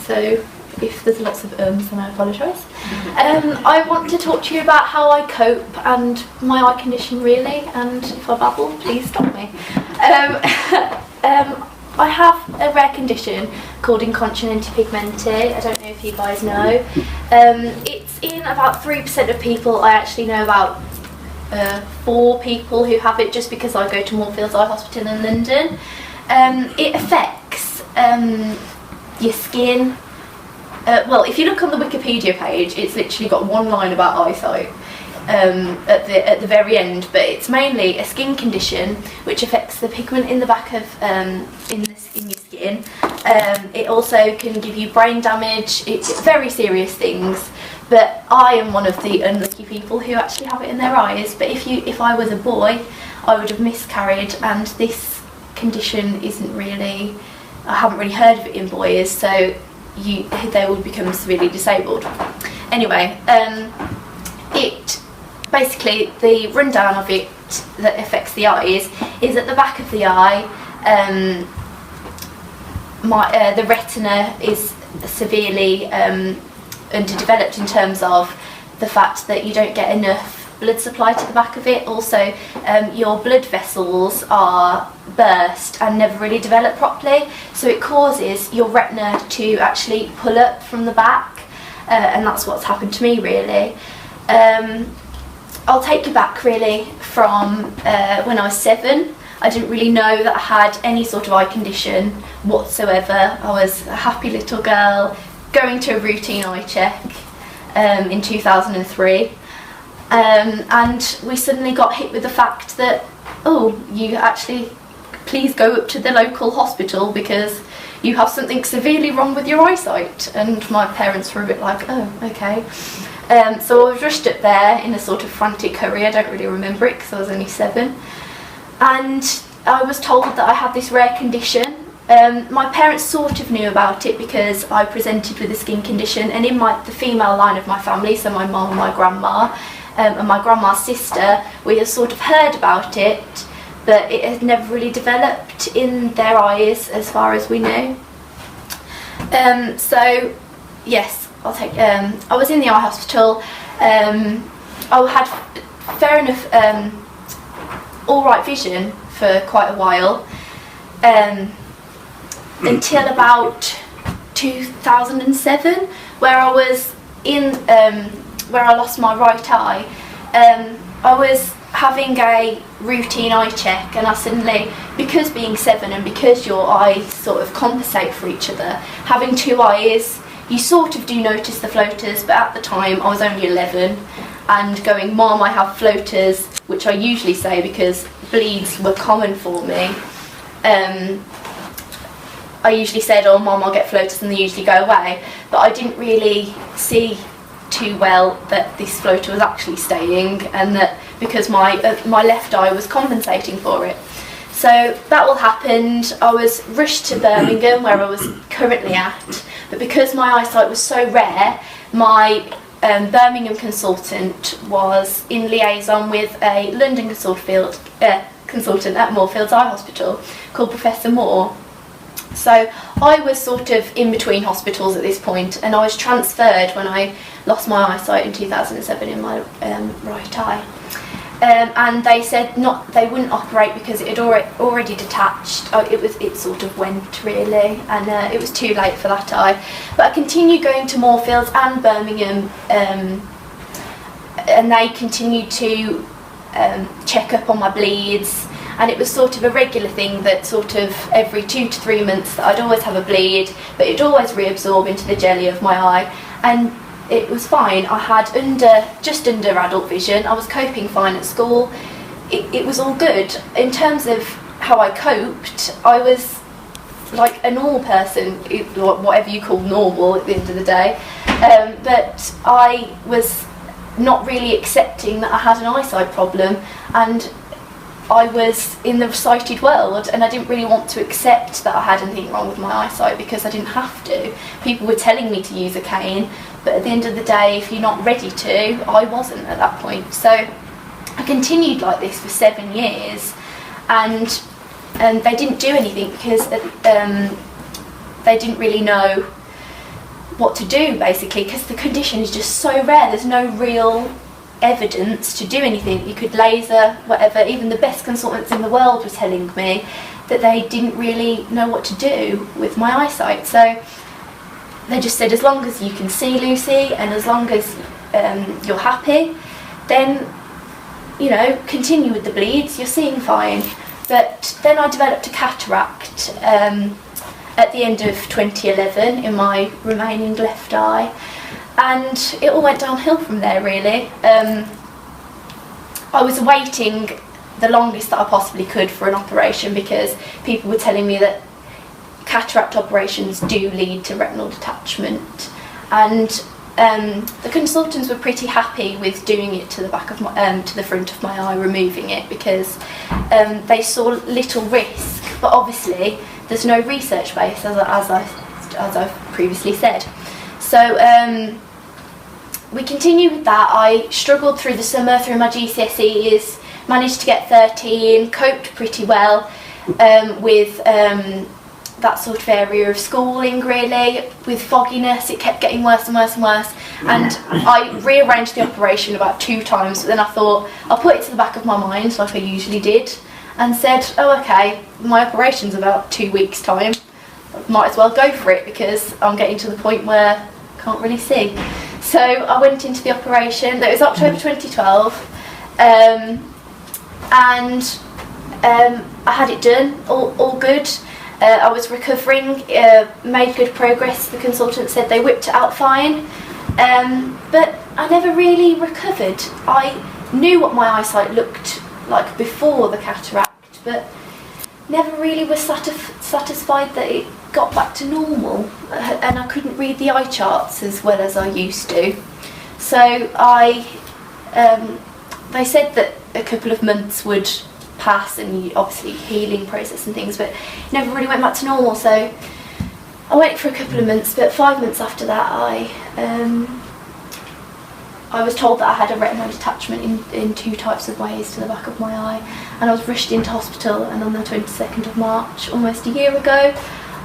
so if there's lots of ums, then I apologise. I want to talk to you about how I cope and my eye condition really, and if I babble, please stop me. I have a rare condition called incontinenti pigmenti. I don't know if you guys know. It's in about 3% of people. I actually know about 4 people who have it, just because I go to Moorfields Eye Hospital in London. It affects your skin. Well, if you look on the Wikipedia page, it's literally got one line about eyesight at the very end, but it's mainly a skin condition which affects the pigment in the back of in your skin. It also can give you brain damage. It's very serious things, but I am one of the unlucky people who actually have it in their eyes. But if I was a boy, I would have miscarried, and this condition isn't really, I haven't really heard of it in boys, so they would become severely disabled. Anyway, it basically, the rundown of it that affects the eyes is at the back of the eye. The retina is severely underdeveloped in terms of the fact that you don't get enough blood supply to the back of it. Also, your blood vessels are burst and never really develop properly, so it causes your retina to actually pull up from the back, and that's what's happened to me really. I'll take you back really from when I was 7. I didn't really know that I had any sort of eye condition whatsoever. I was a happy little girl going to a routine eye check in 2003, and we suddenly got hit with the fact that, oh, you actually, please go up to the local hospital because you have something severely wrong with your eyesight. And my parents were a bit like, oh, okay. So I was rushed up there in a sort of frantic hurry. I don't really remember it because I was only 7. And I was told that I had this rare condition. My parents sort of knew about it because I presented with a skin condition, and in the female line of my family, so my mum and my grandma, and my grandma's sister, we had sort of heard about it, but it had never really developed in their eyes as far as we knew. So yes, I was in the eye hospital. I had fair enough alright vision for quite a while, until about 2007, where I was in where I lost my right eye. I was having a routine eye check, and I suddenly, because being 7 and because your eyes sort of compensate for each other, having 2 eyes, you sort of do notice the floaters. But at the time I was only 11 and going, Mom, I have floaters, which I usually say because bleeds were common for me. I usually said, oh Mom, I'll get floaters, and they usually go away, but I didn't really see too well that this floater was actually staying, and that because my left eye was compensating for it. So that all happened. I was rushed to Birmingham, where I was currently at, but because my eyesight was so rare, my Birmingham consultant was in liaison with a London consultant at Moorfields Eye Hospital called Professor Moore. So I was sort of in between hospitals at this point, and I was transferred when I lost my eyesight in 2007 in my right eye. And they said they wouldn't operate because it had already detached. It sort of went really, and it was too late for that eye. But I continued going to Moorfields and Birmingham, and they continued to check up on my bleeds. And it was sort of a regular thing that sort of every 2 to 3 months that I'd always have a bleed, but it'd always reabsorb into the jelly of my eye, and it was fine. I had just under adult vision. I was coping fine at school. It was all good. In terms of how I coped, I was like a normal person, whatever you call normal at the end of the day, but I was not really accepting that I had an eyesight problem, and I was in the sighted world, and I didn't really want to accept that I had anything wrong with my eyesight because I didn't have to. People were telling me to use a cane, but at the end of the day, if you're not ready to, I wasn't at that point. So I continued like this for 7 years, and they didn't do anything because they didn't really know what to do basically, because the condition is just so rare. There's no real evidence to do anything. You could laser, whatever. Even the best consultants in the world were telling me that they didn't really know what to do with my eyesight. So they just said, as long as you can see, Lucy, and as long as you're happy, then, you know, continue with the bleeds, you're seeing fine. But then I developed a cataract at the end of 2011 in my remaining left eye, and it all went downhill from there, really. I was waiting the longest that I possibly could for an operation, because people were telling me that cataract operations do lead to retinal detachment, and the consultants were pretty happy with doing it to the back of my, to the front of my eye, removing it, because they saw little risk. But obviously, there's no research base, as I've previously said. So we continued with that. I struggled through the summer, through my GCSEs, managed to get 13, coped pretty well with that sort of area of schooling, really. With fogginess, it kept getting worse and worse and worse, and I rearranged the operation about 2 times, but then I thought I'll put it to the back of my mind like I usually did, and said, oh okay, my operation's about 2 weeks time, might as well go for it, because I'm getting to the point where I can't really see. So I went into the operation. It was October 2012, and I had it done, all good. I was recovering, made good progress. The consultant said they whipped it out fine, but I never really recovered. I knew what my eyesight looked like before the cataract, but never really was satisfied that it got back to normal, and I couldn't read the eye charts as well as I used to. So they said that a couple of months would pass, and obviously healing process and things, but never really went back to normal. So I waited for a couple of months, but 5 months after that I was told that I had a retinal detachment in 2 types of ways to the back of my eye, and I was rushed into hospital, and on the 22nd of March, almost a year ago,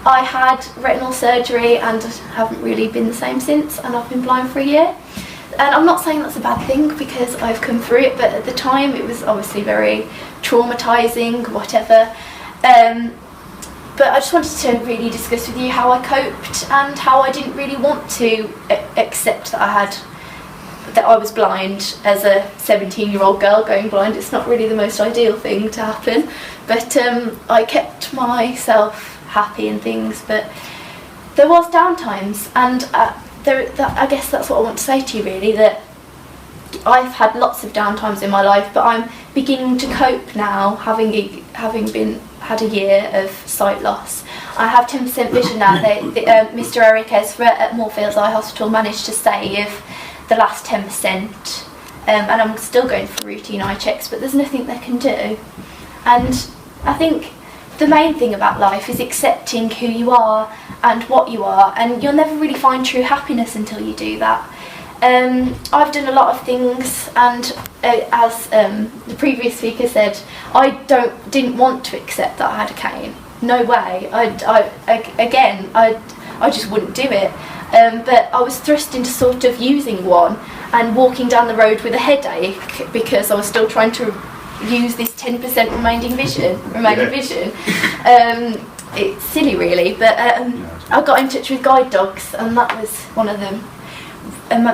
I had retinal surgery, and haven't really been the same since, and I've been blind for a year. And I'm not saying that's a bad thing, because I've come through it, but at the time it was obviously very traumatising, whatever. But I just wanted to really discuss with you how I coped, and how I didn't really want to accept that I was blind as a 17-year-old girl going blind. It's not really the most ideal thing to happen, but I kept myself happy and things. But there was downtimes, and I guess that's what I want to say to you, really, that I've had lots of downtimes in my life, but I'm beginning to cope now, having had a year of sight loss. I have 10% vision now. Mr. Eric Ezra at Moorfields Eye Hospital managed to save the last 10%, and I'm still going for routine eye checks, but there's nothing they can do. And I think the main thing about life is accepting who you are and what you are, and you'll never really find true happiness until you do that. I've done a lot of things, and as the previous speaker said, I didn't want to accept that I had a cane. No way. I just wouldn't do it. But I was thrust into sort of using one and walking down the road with a headache, because I was still trying to use this 10% remaining vision. It's silly, really, but I got in touch with guide dogs, and that was one of the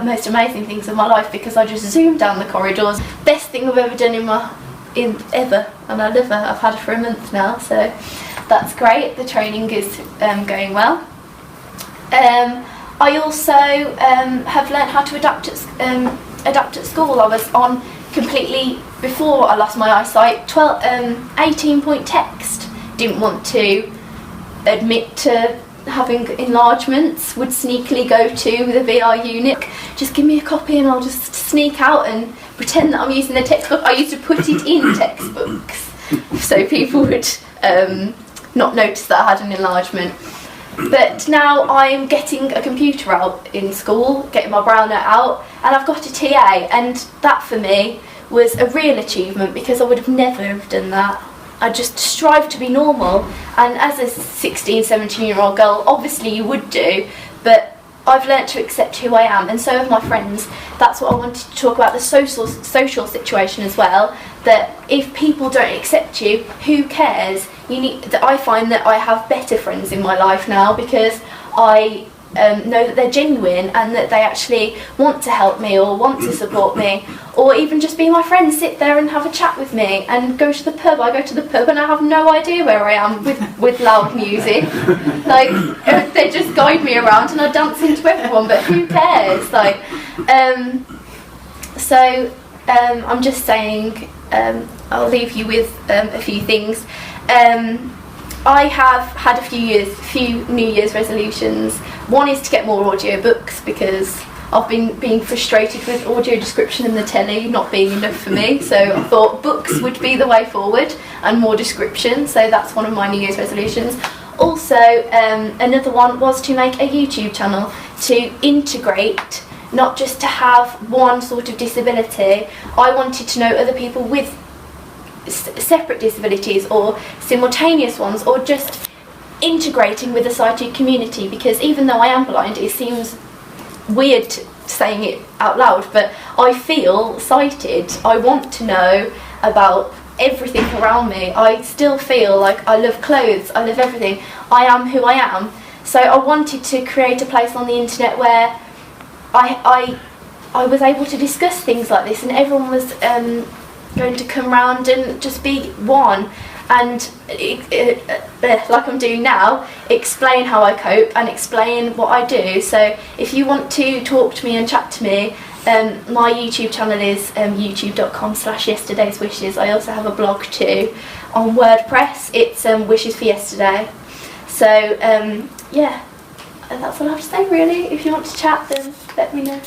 most amazing things of my life, because I just zoomed down the corridors. Best thing I've ever done ever, and I love her. I've had her for a month now, so that's great. The training is going well. I also have learnt how to adapt at school. I was on completely, before I lost my eyesight, 18-point text. Didn't want to admit to having enlargements, would sneakily go to the VR unit. Just give me a copy and I'll just sneak out and pretend that I'm using the textbook. I used to put it in textbooks so people would not notice that I had an enlargement. But now I'm getting a computer out in school, getting my brow note out, and I've got a TA, and that for me was a real achievement, because I would have never have done that. I just strive to be normal, and as a 16, 17-year-old girl, obviously you would do, but I've learnt to accept who I am, and so have my friends. That's what I wanted to talk about, the social situation as well, that if people don't accept you, who cares? I find that I have better friends in my life now, because I know that they're genuine and that they actually want to help me or want to support me, or even just be my friend, sit there and have a chat with me, and go to the pub. I go to the pub and I have no idea where I am with loud music. Like, they just guide me around and I dance into everyone, but who cares? Like, I'm just saying, I'll leave you with a few things. I have had a few New Year's resolutions. One is to get more audiobooks, because I've been being frustrated with audio description in the telly not being enough for me, so I thought books would be the way forward and more description, so that's one of my New Year's resolutions. Also, another one was to make a YouTube channel, to integrate, not just to have one sort of disability. I wanted to know other people with separate disabilities or simultaneous ones, or just integrating with the sighted community, because even though I am blind, it seems weird saying it out loud, but I feel sighted. I want to know about everything around me. I still feel like I love clothes, I love everything. I am who I am. So I wanted to create a place on the internet where I was able to discuss things like this, and everyone was going to come round and just be one, and like I'm doing now, explain how I cope and explain what I do. So if you want to talk to me and chat to me, my YouTube channel is youtube.com/yesterdayswishes. I also have a blog too on WordPress. It's Wishes for Yesterday. So yeah, that's all I have to say really. If you want to chat, then let me know.